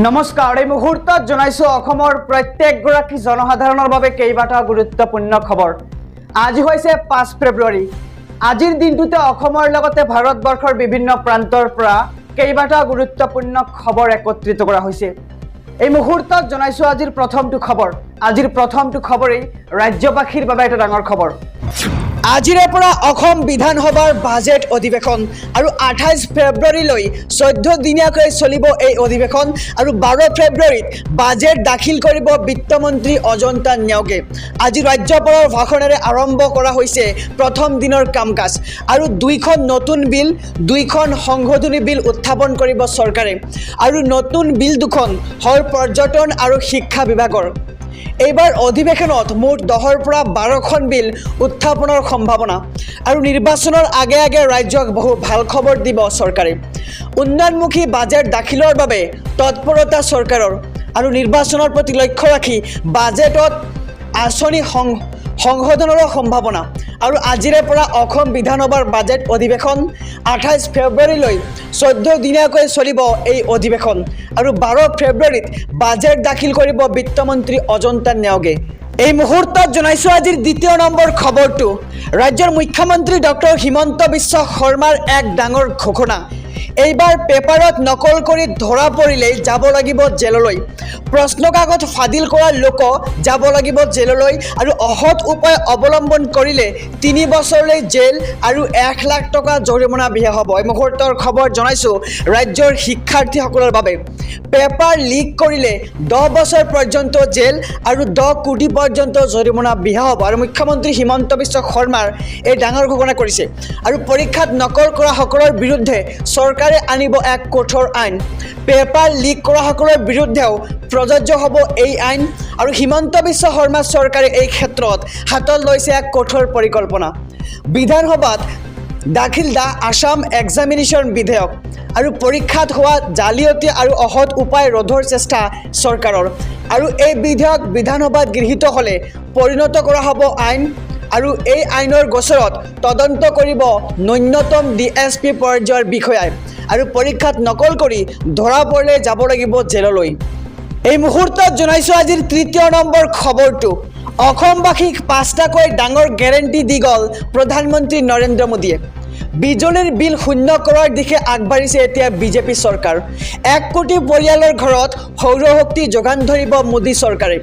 নমস্কাৰ এই মুহূৰ্তত জনাইছো অসমৰ প্ৰত্যেকগৰাকী জনসাধাৰণৰ বাবে কেইবাটা গুৰুত্বপূৰ্ণ খবৰ। আজি হৈছে 5 ফেব্ৰুৱাৰী। আজিৰ দিনটোতে অসমৰ লগতে ভাৰতবৰ্ষৰ বিভিন্ন প্ৰান্তৰ পৰা কেইবাটা গুৰুত্বপূৰ্ণ খবৰ একত্ৰিত কৰা হৈছে। এই মুহূৰ্তত জনাইছো আজিৰ প্ৰথমটো খবৰ। আজিৰ প্ৰথমটো খবৰেই ৰাজ্যবাসীৰ বাবে এটা ডাঙৰ খবৰ। আজিৰে পৰা অসম বিধানসভাৰ বাজেট অধিৱেশন আৰু 28 ফেব্ৰুৱাৰীলৈ 14 দিনীয়াকৈ চলিব এই অধিৱেশন আৰু 12 ফেব্ৰুৱাৰীত বাজেট দাখিল কৰিব বিত্তমন্ত্ৰী অজন্তা নেওগে। আজি ৰাজ্যপালৰ ভাষণেৰে আৰম্ভ কৰা হৈছে প্ৰথম দিনৰ কাম কাজ আৰু দুইখন নতুন বিল, দুইখন সংশোধনী বিল উত্থাপন কৰিব চৰকাৰে আৰু নতুন বিল দুখন হ'ল পৰ্যটন আৰু শিক্ষা বিভাগৰ। এইবাৰ অধিৱেশনত মুঠ 10ৰ পৰা 12খন বিল উত্থাপনৰ সম্ভাৱনা আৰু নিৰ্বাচনৰ আগে আগে ৰাজ্যক বহু ভাল খবৰ দিব চৰকাৰে। উন্নয়নমুখী বাজেট দাখিলৰ বাবে তৎপৰতা চৰকাৰৰ আৰু নিৰ্বাচনৰ প্ৰতি লক্ষ্য ৰাখি বাজেটত আঁচনি সংশোধনৰো সম্ভাৱনা আৰু আজিৰে পৰা অসম বিধানসভাৰ বাজেট অধিৱেশন 28 ফেব্ৰুৱাৰীলৈ 14 দিনীয়াকৈ চলিব এই অধিৱেশন আৰু 12 ফেব্ৰুৱাৰীত বাজেট দাখিল কৰিব বিত্তমন্ত্ৰী অজন্তা নেওগে। এই মুহূৰ্তত জনাইছো আজিৰ দ্বিতীয় নম্বৰ খবৰটো। ৰাজ্যৰ মুখ্যমন্ত্ৰী ডক্টৰ হিমন্ত বিশ্ব শৰ্মাৰ এক ডাঙৰ ঘোষণা। এইবাৰ পেপাৰত নকল কৰি ধৰা পৰিলে যাব লাগিব জেললৈ। প্ৰশ্ন কাকত ফাদিল কৰা লোক যাব লাগিব জেললৈ আৰু অসৎ উপায় অৱলম্বন কৰিলে 3 বছৰলৈ জেল আৰু 1 লাখ টকা জৰিমনা বিহা হ'ব। এই মুহূৰ্তৰ খবৰ জনাইছো ৰাজ্যৰ শিক্ষাৰ্থীসকলৰ বাবে। পেপাৰ লিক কৰিলে 10 বছৰ পৰ্যন্ত জেল আৰু 10 কোটি পৰ্যন্ত জৰিমনা বিহা হ'ব আৰু মুখ্যমন্ত্ৰী হিমন্ত বিশ্ব শৰ্মাৰ এই ডাঙৰ ঘোষণা কৰিছে আৰু পৰীক্ষাত নকল কৰাসকলৰ বিৰুদ্ধে চৰকাৰে আনিব এক কঠোৰ আইন। পেপাৰ লিক কৰাসকলৰ বিৰুদ্ধেও প্ৰযোজ্য হ'ব এই আইন আৰু হিমন্ত বিশ্ব শৰ্মা চৰকাৰে এই ক্ষেত্ৰত হাতত লৈছে এক কঠোৰ পৰিকল্পনা। বিধানসভাত দাখিল দা আসাম এক্সামিনেশ্যন বিধেয়ক আৰু পৰীক্ষাত হোৱা জালিয়াতি আৰু অসৎ উপায় ৰোধৰ চেষ্টা চৰকাৰৰ আৰু এই বিধেয়ক বিধানসভাত গৃহীত হ'লে পৰিণত কৰা হ'ব আইন আৰু এই আইনৰ গোচৰত তদন্ত কৰিব ন্যূনতম DSP পৰ্যায়ৰ বিষয়াই আৰু পৰীক্ষাত নকল কৰি ধৰা পৰিলে যাব লাগিব জেললৈ। এই মুহূৰ্তত জনাইছো আজিৰ তৃতীয় নম্বৰ খবৰটো। অসমবাসীক 5টাকৈ ডাঙৰ গেৰেণ্টি দি গ'ল প্ৰধানমন্ত্ৰী নৰেন্দ্ৰ মোদীয়ে। বিজুলীৰ বিল শূন্য কৰাৰ দিশে আগবাঢ়িছে এতিয়া বিজেপি চৰকাৰ। 1 কোটি পৰিয়ালৰ ঘৰত সৌৰশক্তি যোগান ধৰিব মোদী চৰকাৰে।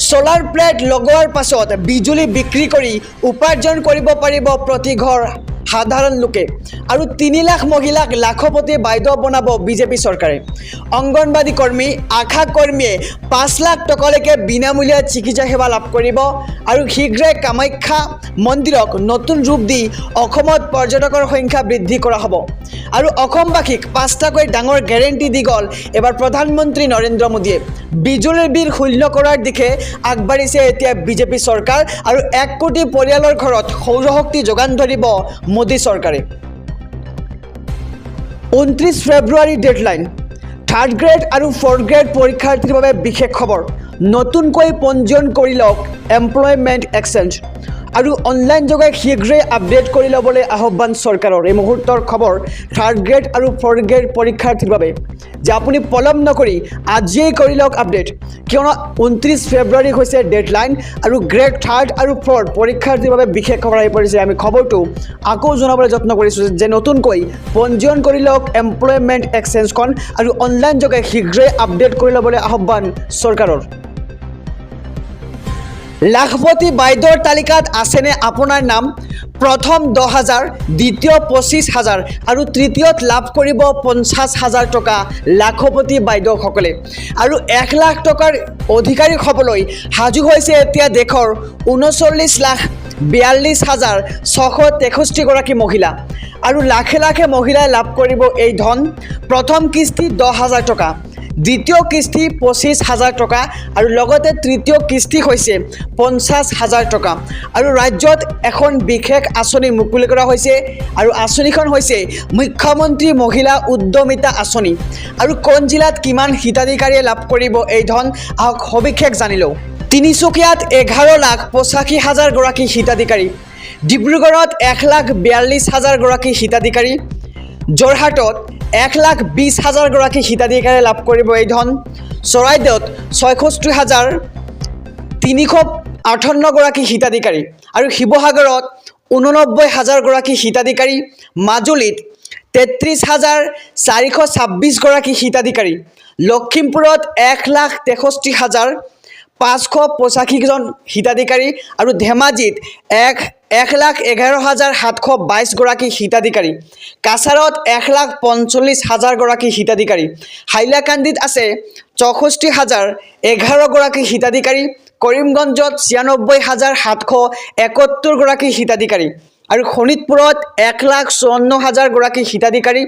ছ'লাৰ প্লেট লগোৱাৰ পাছত বিজুলী বিক্ৰী কৰি উপাৰ্জন কৰিব পাৰিব প্ৰতি ঘৰ সাধাৰণ লোকে আৰু 3 লাখ মহিলাক লাখপতি বাইদেউ বনাব বিজেপি চৰকাৰে। অংগনবাদী কৰ্মী, আশা কৰ্মীয়ে 5 লাখ টকালৈকে বিনামূলীয়া চিকিৎসা সেৱা লাভ কৰিব আৰু শীঘ্ৰে কামাখ্যা মন্দিৰক নতুন ৰূপ দি অসমত পৰ্যটকৰ সংখ্যা বৃদ্ধি কৰা হ'ব আৰু অসমবাসীক 5টাকৈ ডাঙৰ গেৰেণ্টি দি গ'ল এবাৰ প্ৰধানমন্ত্ৰী নৰেন্দ্ৰ মোদীয়ে। বিজুলীৰ বিল শূন্য কৰাৰ দিশে আগবাঢ়িছে এতিয়া বিজেপি চৰকাৰ আৰু 1 কোটি পৰিয়ালৰ ঘৰত সৌৰশক্তি যোগান ধৰিব মোদী চৰকাৰে। 29 ফেব্ৰুৱাৰী ডেডলাইন। 3rd গ্ৰেড আৰু 4th গ্ৰেড পৰীক্ষাৰ্থীৰ বাবে বিশেষ খবৰ। নতুনকৈ পঞ্জীয়ন কৰি লওক এমপ্লয়মেণ্ট এক্সচেঞ্জ আৰু অনলাইন যোগে শীঘ্ৰেই আপডেট কৰি ল'বলৈ আহ্বান চৰকাৰৰ। এই মুহূৰ্তৰ খবৰ 3rd গ্ৰেড আৰু 4th গ্ৰেড পৰীক্ষাৰ্থীৰ বাবে যে আপুনি পলম নকৰি আজিয়েই কৰি লওক আপডেট, কিয়নো 29 ফেব্ৰুৱাৰী হৈছে ডেডলাইন আৰু গ্ৰেড 3rd আৰু 4th পৰীক্ষাৰ্থীৰ বাবে বিশেষ খবৰ আহি পৰিছে। আমি খবৰটো আকৌ জনাবলৈ যত্ন কৰিছোঁ যে নতুনকৈ পঞ্জীয়ন কৰি লওক এমপ্লয়মেণ্ট এক্সচেঞ্জখন আৰু অনলাইন যোগে শীঘ্ৰেই আপডেট কৰি ল'বলৈ আহ্বান চৰকাৰৰ। লাখপতি বাইদেউৰ তালিকাত আছেনে আপোনাৰ নাম? প্ৰথম 10,000, দ্বিতীয় 25,000 আৰু তৃতীয়ত লাভ কৰিব 50,000 টকা লাখপতি বাইদেউসকলে আৰু 1 লাখ টকাৰ অধিকাৰী হ'বলৈ সাজু হৈছে এতিয়া দেশৰ 39,42,663 গৰাকী মহিলা আৰু লাখে লাখে মহিলাই লাভ কৰিব এই ধন। প্ৰথম কিস্তি 10,000 টকা, দ্বিতীয় কিস্তি 25,000 টকা আৰু লগতে তৃতীয় কিস্তি হৈছে 50,000 টকা আৰু ৰাজ্যত এখন বিশেষ আঁচনি মুকলি কৰা হৈছে আৰু আঁচনিখন হৈছে মুখ্যমন্ত্ৰী মহিলা উদ্যমিতা আঁচনি আৰু কোন জিলাত কিমান হিতাধিকাৰীয়ে লাভ কৰিব এই ধন আহক সবিশেষ জানি লওঁ। তিনিচুকীয়াত 11,85,000 গৰাকী হিতাধিকাৰী, ডিব্ৰুগড়ত 1,42,000 গৰাকী হিতাধিকাৰী, যোৰহাটত 1,20,000 গৰাকী হিতাধিকাৰীয়ে লাভ কৰিব এই ধন। চৰাইদেউত 66,358 গৰাকী হিতাধিকাৰী আৰু শিৱসাগৰত 89,000 গৰাকী হিতাধিকাৰী, মাজুলীত 33,426 গৰাকী হিতাধিকাৰী, লখিমপুৰত 1,63,585 জন হিতাধিকাৰী আৰু ধেমাজিত 1,11,722 গৰাকী হিতাধিকাৰী, কাছাৰত 1,45,000 গৰাকী হিতাধিকাৰী, হাইলাকান্দিত আছে 64,011 গৰাকী হিতাধিকাৰী, কৰিমগঞ্জত 96,771 গৰাকী হিতাধিকাৰী আৰু শোণিতপুৰত 1,54,000 গৰাকী হিতাধিকাৰী,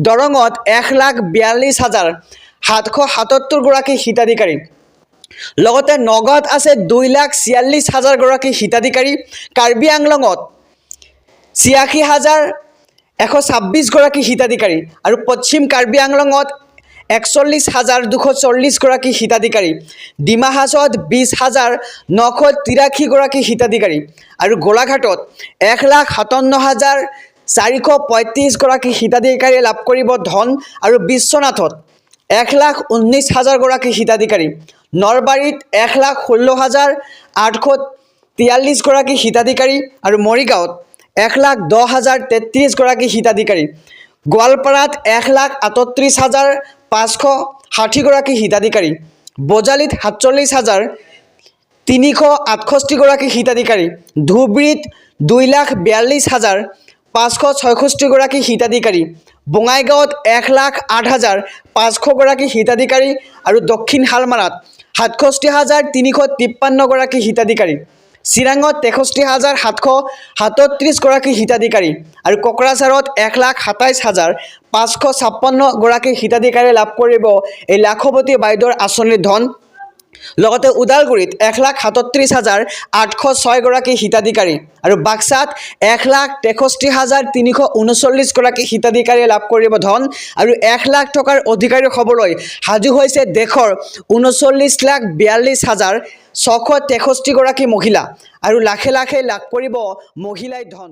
দৰঙত 1,42,777 গৰাকী হিতাধিকাৰী, লগতে নগাঁৱত আছে 2,46,000 গৰাকী হিতাধিকাৰী, কাৰ্বি আংলঙত 86,126 গৰাকী হিতাধিকাৰী আৰু পশ্চিম কাৰ্বি আংলঙত 41,240 গৰাকী হিতাধিকাৰী, ডিমা হাছাওত 20,983 গৰাকী হিতাধিকাৰী আৰু গোলাঘাটত 1,57,435 গৰাকী হিতাধিকাৰীয়ে লাভ কৰিব ধন আৰু বিশ্বনাথত 1,19,000 গৰাকী হিতাধিকাৰী, নলবাৰীত 1,16,843 গৰাকী হিতাধিকাৰী আৰু মৰিগাঁৱত 1,10,033 গৰাকী হিতাধিকাৰী, গোৱালপাৰাত 1,38,560 গৰাকী হিতাধিকাৰী, বজালীত 47,368 গৰাকী হিতাধিকাৰী, ধুবুৰীত 2,42,566 গৰাকী হিতাধিকাৰী, বঙাইগাঁৱত 1,08,500 গৰাকী হিতাধিকাৰী আৰু দক্ষিণ শালমাৰাত 67,353 গৰাকী হিতাধিকাৰী, চিৰাঙত 63,737 গৰাকী হিতাধিকাৰী আৰু কোকৰাঝাৰত 1,27,556 গৰাকী হিতাধিকাৰীয়ে লাভ কৰিব এই লাখপতি বাইদেউৰ আঁচনিৰ ধন। লগতে ওদালগুৰিত 1,37,806 গৰাকী হিতাধিকাৰী আৰু বাক্সাত 1,63,339 গৰাকী হিতাধিকাৰীয়ে লাভ কৰিব ধন আৰু 1 লাখ টকাৰ অধিকাৰী হ'বলৈ সাজু হৈছে দেশৰ 39,42,663 গৰাকী মহিলা আৰু লাখে লাখে লাভ কৰিব মহিলাই ধন।